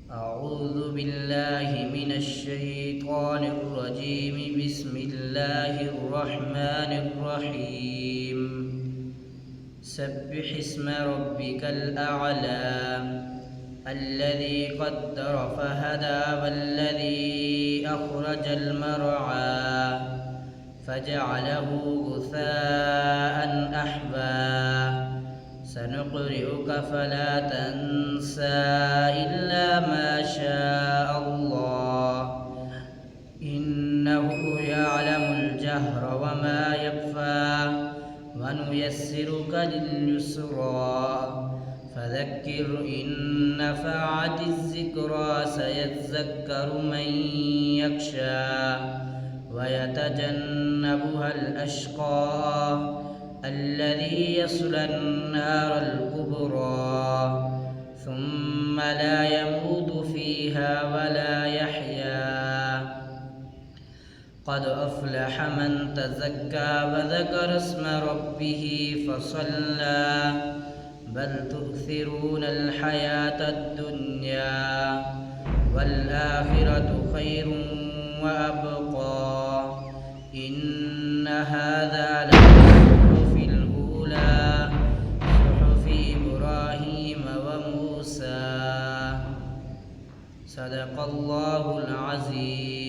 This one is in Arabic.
أعوذ بالله من الشيطان الرجيم. بسم الله الرحمن الرحيم. سبح اسم ربك الأعلى الذي قدر فهدى والذي أخرج المرعى فجعله غثاء أحوى سنقرئك فلا تنسى إلا ما شاء الله إنه يعلم الجهر وما يخفى ونيسرك لليسرى فذكر إن نفعت الذكرى سيذكر من يخشى ويتجنبها الأشقى الذي يصلى النار الكبرى ثم لا يموت فيها ولا يحيا قد أفلح من تزكى وذكر اسم ربه فصلى بل تؤثرون الحياة الدنيا والآخرة خير وأبقى إن هذا لفي الصحف الأولى صحف إبراهيم وموسى. صدق الله العظيم.